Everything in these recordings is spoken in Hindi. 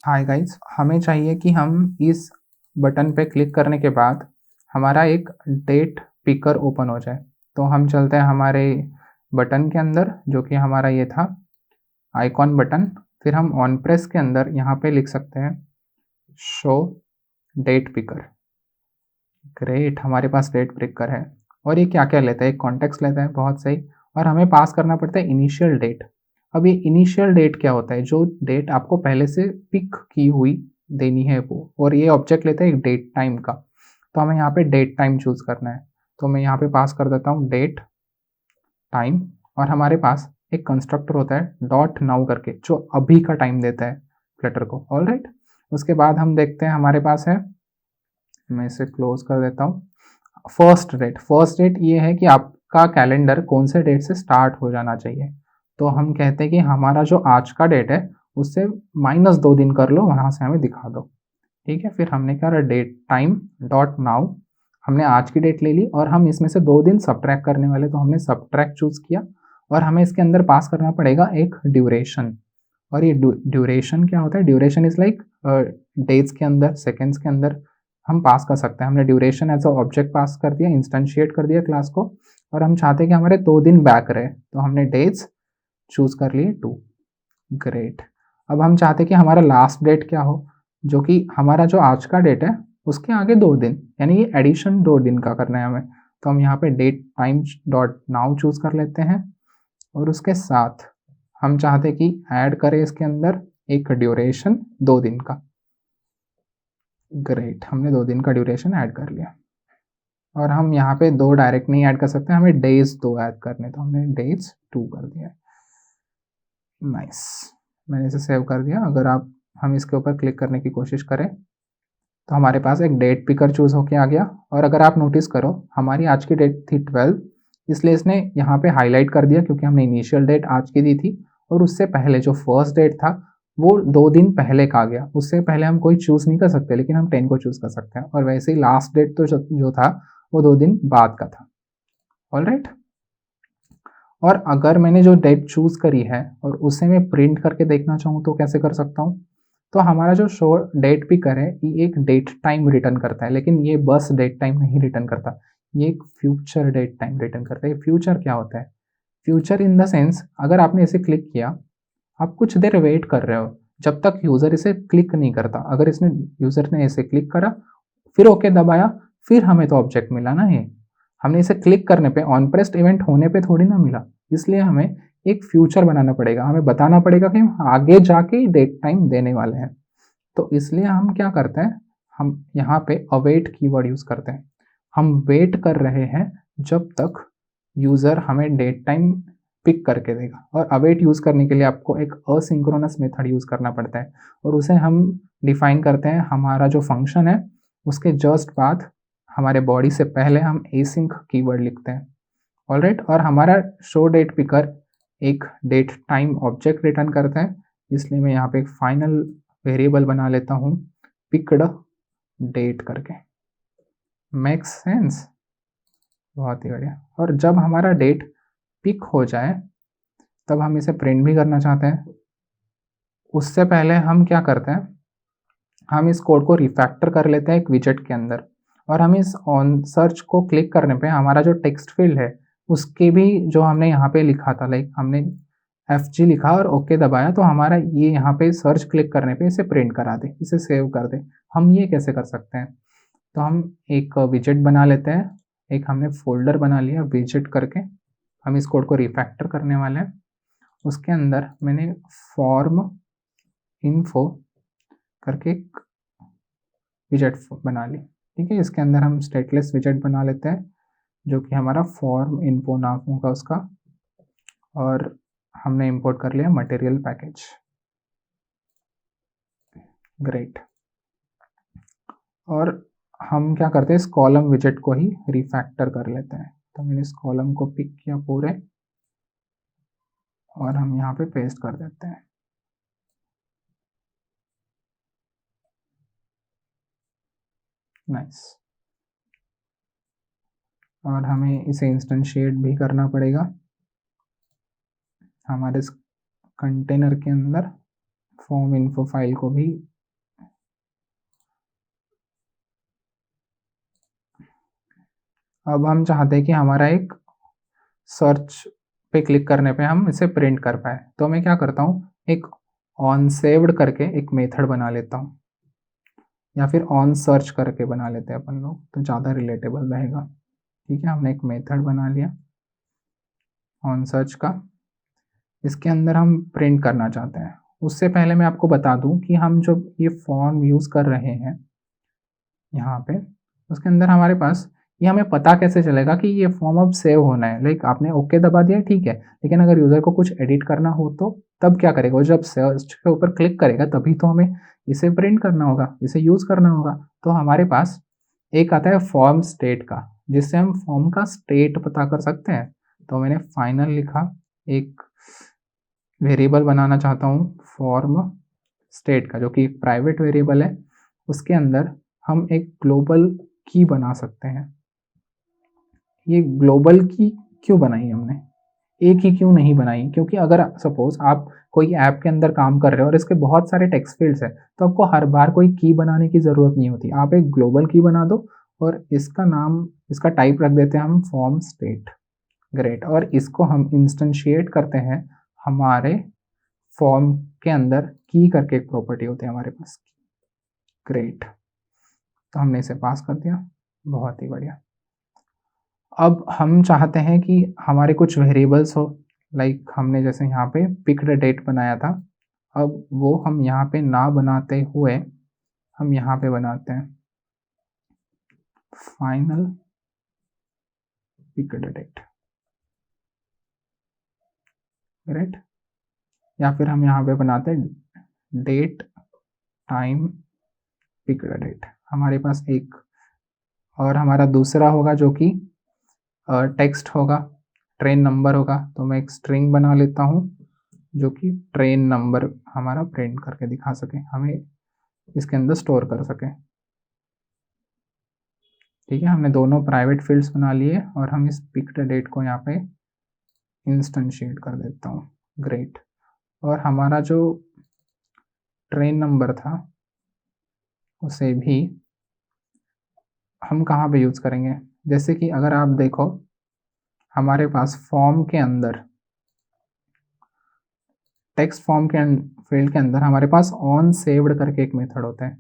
हाय गाइस, हमें चाहिए कि हम इस बटन पे क्लिक करने के बाद हमारा एक डेट पिकर ओपन हो जाए। तो हम चलते हैं हमारे बटन के अंदर, जो कि हमारा ये था आइकॉन बटन। फिर हम ऑन प्रेस के अंदर यहाँ पे लिख सकते हैं शो डेट पिकर। ग्रेट, हमारे पास डेट पिकर है। और ये क्या क्या लेता है, एक कॉन्टेक्स्ट लेता है, बहुत सही। और हमें पास करना पड़ता है इनिशियल डेट। अब ये इनिशियल डेट क्या होता है, जो डेट आपको पहले से पिक की हुई देनी है वो। और ये ऑब्जेक्ट लेता है एक डेट टाइम का। तो हमें यहाँ पे डेट टाइम चूज करना है। तो मैं यहाँ पे पास कर देता हूँ डेट टाइम। और हमारे पास एक कंस्ट्रक्टर होता है डॉट नाउ करके, जो अभी का टाइम देता है फ्लटर को। ऑल राइट, उसके बाद हम देखते हैं हमारे पास है, मैं इसे क्लोज कर देता हूँ, फर्स्ट डेट। फर्स्ट डेट ये है कि आपका कैलेंडर कौन से डेट से स्टार्ट हो जाना चाहिए। तो हम कहते हैं कि हमारा जो आज का डेट है उससे -2 दिन कर लो, वहां से हमें दिखा दो। ठीक है, फिर हमने क्या कहा, डेट टाइम डॉट नाउ। हमने आज की डेट ले ली और हम इसमें से 2 दिन सब्ट्रैक्ट करने वाले, तो हमने सब्ट्रैक्ट चूज किया। और हमें इसके अंदर पास करना पड़ेगा एक ड्यूरेशन। और ये ड्यूरेशन क्या होता है, ड्यूरेशन इज लाइक डेज के अंदर, सेकेंड्स के अंदर हम पास कर सकते हैं। हमने ड्यूरेशन एज अ ऑब्जेक्ट पास कर दिया, इंस्टेंशिएट कर दिया क्लास को। और हम चाहते हैं कि हमारे 2 दिन बैक रहे, तो हमने डेज चूज कर लिए 2। ग्रेट। अब हम चाहते हैं कि हमारा लास्ट डेट क्या हो, जो कि हमारा जो आज का डेट है उसके आगे 2 दिन, यानी ये एडिशन 2 दिन का करना है हमें। तो हम यहाँ पे date time dot now choose कर लेते हैं। और उसके साथ हम चाहते हैं कि ऐड करें इसके अंदर एक ड्यूरेशन 2 दिन का। ग्रेट, हमने 2 दिन का ड्यूरेशन ऐड कर लिया। और हम यहाँ पे 2 डायरेक्ट नहीं ऐड कर सकते, हमें डेज 2 ऐड करने, तो हमने डेज 2 कर दिया। नाइस, मैंने इसे सेव कर दिया। अगर आप हम इसके ऊपर क्लिक करने की कोशिश करें तो हमारे पास एक डेट पिकर चूज होके आ गया। और अगर आप नोटिस करो, हमारी आज की डेट थी 12, इसलिए इसने यहाँ पे हाईलाइट कर दिया, क्योंकि हमने इनिशियल डेट आज की दी थी। और उससे पहले जो फर्स्ट डेट था वो 2 दिन पहले का आ गया। उससे पहले हम कोई चूज नहीं कर सकते, लेकिन हम 10 को चूज कर सकते हैं। और वैसे ही लास्ट डेट तो जो था वो 2 दिन बाद का था। All right. और अगर मैंने जो डेट चूज करी है और उसे मैं प्रिंट करके देखना चाहूँ तो कैसे कर सकता हूँ। तो हमारा जो शो डेट पिकर है ये एक डेट टाइम रिटर्न करता है, लेकिन ये बस डेट टाइम नहीं रिटर्न करता, ये एक फ्यूचर डेट टाइम रिटर्न करता है। फ्यूचर क्या होता है, फ्यूचर इन द सेंस, अगर आपने इसे क्लिक किया, आप कुछ देर वेट कर रहे हो जब तक यूजर इसे क्लिक नहीं करता। अगर इसने यूजर ने इसे क्लिक करा, फिर ओके दबाया, फिर हमें तो ऑब्जेक्ट मिला ना। ये हमने इसे क्लिक करने पे, ऑन प्रेस्ड इवेंट होने पे थोड़ी ना मिला। इसलिए हमें एक फ्यूचर बनाना पड़ेगा, हमें बताना पड़ेगा कि हम आगे जाके डेट टाइम देने वाले हैं। तो इसलिए हम क्या करते हैं, हम यहाँ पे अवेट कीवर्ड यूज करते हैं। हम वेट कर रहे हैं जब तक यूजर हमें डेट टाइम पिक करके देगा। और अवेट यूज करने के लिए आपको एक असिंक्रोनस मेथड यूज करना पड़ता है, और उसे हम डिफाइन करते हैं हमारा जो फंक्शन है उसके जस्ट बाद, हमारे बॉडी से पहले हम एसिंक कीवर्ड लिखते हैं। ऑलराइट, और हमारा शो डेट पिकर एक डेट टाइम ऑब्जेक्ट रिटर्न करता है। इसलिए मैं यहाँ पे एक फाइनल वेरिएबल बना लेता हूँ पिक्ड डेट करके। मेक्स सेंस, बहुत ही बढ़िया। और जब हमारा डेट पिक हो जाए तब हम इसे प्रिंट भी करना चाहते हैं। उससे पहले हम क्या करते हैं, हम इस कोड को रिफैक्टर कर लेते हैं एक विजेट के अंदर। और हम इस ऑन सर्च को क्लिक करने पे हमारा जो टेक्स्ट फील्ड है उसके भी जो हमने यहाँ पे लिखा था, लाइक हमने FG लिखा और ओके दबाया, तो हमारा ये यहाँ पे सर्च क्लिक करने पे इसे प्रिंट करा दे, इसे सेव कर दे। हम ये कैसे कर सकते हैं, तो हम एक विजेट बना लेते हैं। एक हमने फोल्डर बना लिया विजेट करके, हम इस कोड को रिफैक्टर करने वाले हैं। उसके अंदर मैंने फॉर्म इन्फो करके एक विजेट बना ली। ठीक है, इसके अंदर हम स्टेटलेस विजेट बना लेते हैं, जो कि हमारा फॉर्म इन्फो नाम होगा उसका। और हमने इंपोर्ट कर लिया मटेरियल पैकेज। ग्रेट। और हम क्या करते हैं, इस कॉलम विजेट को ही रिफैक्टर कर लेते हैं। तो मैंने इस कॉलम को पिक किया पूरे, और हम यहाँ पे पेस्ट कर देते हैं। नाइस। और हमें इसे इंस्टेंशिएट भी करना पड़ेगा हमारे कंटेनर के अंदर, फॉर्म इन्फो फाइल को भी अब हम चाहते हैं कि हमारा एक सर्च पे क्लिक करने पे हम इसे प्रिंट कर पाए, तो मैं क्या करता हूँ, एक ऑन सेव्ड करके एक मेथड बना लेता हूँ, या फिर ऑन सर्च करके बना लेते हैं अपन लोग, तो ज़्यादा रिलेटेबल रहेगा। ठीक है, हमने एक मेथड बना लिया ऑन सर्च का, इसके अंदर हम प्रिंट करना चाहते हैं। उससे पहले मैं आपको बता दूं कि हम जो ये फॉर्म यूज़ कर रहे हैं यहाँ पे, उसके अंदर हमारे पास ये हमें पता कैसे चलेगा कि ये फॉर्म अब सेव होना है। लाइक आपने ओके दबा दिया, ठीक है, लेकिन अगर यूज़र को कुछ एडिट करना हो तो तब क्या करेगा, वो जब सर्च के ऊपर क्लिक करेगा तभी तो हमें इसे प्रिंट करना होगा, इसे यूज़ करना होगा। तो हमारे पास एक आता है फॉर्म स्टेट का, जिससे हम फॉर्म का स्टेट पता कर सकते हैं। तो मैंने फाइनल लिखा, एक वेरिएबल बनाना चाहता हूँ फॉर्म स्टेट का, जो कि एक प्राइवेट वेरिएबल है। उसके अंदर हम एक ग्लोबल की बना सकते हैं। ये ग्लोबल की क्यों बनाई हमने, एक ही क्यों नहीं बनाई, क्योंकि अगर सपोज आप कोई ऐप के अंदर काम कर रहे हो और इसके बहुत सारे टेक्स्ट फील्ड्स हैं, तो आपको हर बार कोई की बनाने की ज़रूरत नहीं होती। आप एक ग्लोबल की बना दो और इसका नाम, इसका टाइप रख देते हैं हम फॉर्म स्टेट। ग्रेट। और इसको हम इंस्टेंशिएट करते हैं हमारे फॉर्म के अंदर, की करके एक प्रॉपर्टी होती है हमारे पास। ग्रेट, तो हमने इसे पास कर दिया, बहुत ही बढ़िया। अब हम चाहते हैं कि हमारे कुछ वेरिएबल्स हो, लाइक हमने जैसे यहाँ पे पिक्ड डेट बनाया था, अब वो हम यहाँ पे ना बनाते हुए हम यहाँ पे बनाते हैं फाइनल पिक्ड डेट। राइट, या फिर हम यहाँ पे बनाते हैं डेट टाइम पिक्ड डेट। हमारे पास एक और हमारा दूसरा होगा जो कि टेक्स्ट होगा, ट्रेन नंबर होगा। तो मैं एक स्ट्रिंग बना लेता हूँ जो कि ट्रेन नंबर हमारा प्रिंट करके दिखा सके, हमें इसके अंदर स्टोर कर सके। ठीक है, हमने दोनों प्राइवेट फील्ड्स बना लिए और हम इस पिक्ड डेट को यहाँ पे इंस्टेंशिएट कर देता हूँ। ग्रेट। और हमारा जो ट्रेन नंबर था उसे भी हम कहाँ पे यूज़ करेंगे, जैसे कि अगर आप देखो हमारे पास फॉर्म के अंदर, टेक्स्ट फॉर्म के फील्ड के अंदर हमारे पास ऑन सेव्ड करके एक मेथड होता है।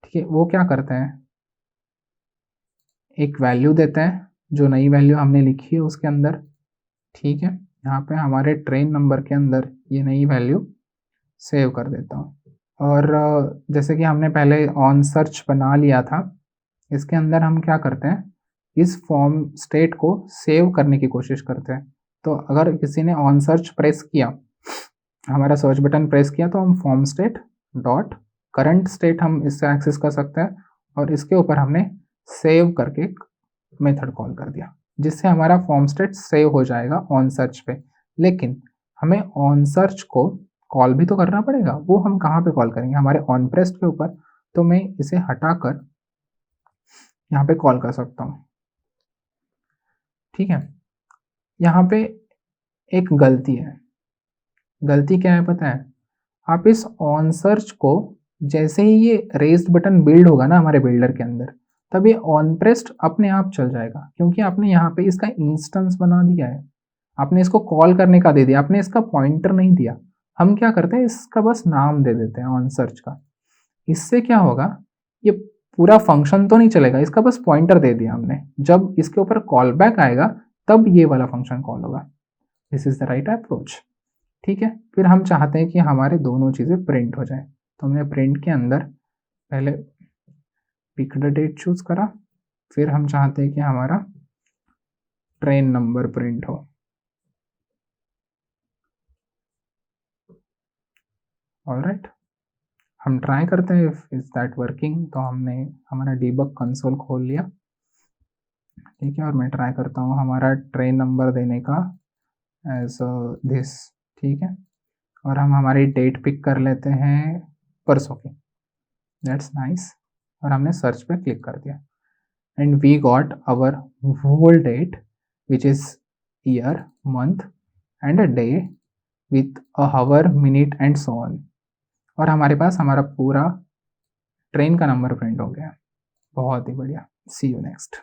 ठीक है, वो क्या करते हैं, एक वैल्यू देते हैं, जो नई वैल्यू हमने लिखी है उसके अंदर। ठीक है, यहाँ पे हमारे ट्रेन नंबर के अंदर ये नई वैल्यू सेव कर देता हूँ। और जैसे कि हमने पहले ऑन सर्च बना लिया था, इसके अंदर हम क्या करते हैं, इस फॉर्म स्टेट को सेव करने की कोशिश करते हैं। तो अगर किसी ने ऑन सर्च प्रेस किया, हमारा सर्च बटन प्रेस किया, तो हम form state dot current state हम इससे एक्सेस कर सकते हैं, और इसके ऊपर हमने सेव करके एक मेथड कॉल कर दिया, जिससे हमारा फॉर्म स्टेट सेव हो जाएगा ऑन सर्च पे। लेकिन हमें ऑन सर्च को कॉल भी तो करना पड़ेगा, वो हम कहाँ पे कॉल करेंगे, हमारे ऑन प्रेस्ट के ऊपर। तो मैं इसे हटाकर यहाँ पे कॉल कर सकता हूँ। ठीक है, यहाँ पे एक गलती है। गलती क्या है पता है, आप इस ऑन सर्च को, जैसे ही ये रेस्ड बटन बिल्ड होगा ना हमारे बिल्डर के अंदर, तब ये ऑन प्रेस्ड अपने आप चल जाएगा, क्योंकि आपने यहाँ पे इसका इंस्टेंस बना दिया है, आपने इसको कॉल करने का दे दिया, आपने इसका पॉइंटर नहीं दिया। हम क्या करते हैं, इसका बस नाम दे देते हैं ऑन सर्च का। इससे क्या होगा, ये पूरा फंक्शन तो नहीं चलेगा, इसका बस पॉइंटर दे दिया हमने। जब इसके ऊपर कॉल बैक आएगा तब ये वाला फंक्शन कॉल होगा। This is the right approach. ठीक है, फिर हम चाहते हैं कि हमारे दोनों चीज़ें प्रिंट हो जाए, तो हमने प्रिंट के अंदर पहले पिक्ड डेट चूज करा, फिर हम चाहते हैं कि हमारा ट्रेन नंबर प्रिंट हो। ऑलराइट, हम ट्राई करते हैं इज दैट वर्किंग। तो हमने हमारा डीबग कंसोल खोल लिया। ठीक है, और मैं ट्राई करता हूँ हमारा ट्रेन नंबर देने का एज दिस। ठीक है, और हम हमारी डेट पिक कर लेते हैं परसों की। That's nice. और हमने सर्च पे क्लिक कर दिया and we got our whole date which is year, month and a day with a hour, minute and so on. और हमारे पास हमारा पूरा ट्रेन का नंबर प्रिंट हो गया। बहुत ही बढ़िया। सी यू नेक्स्ट।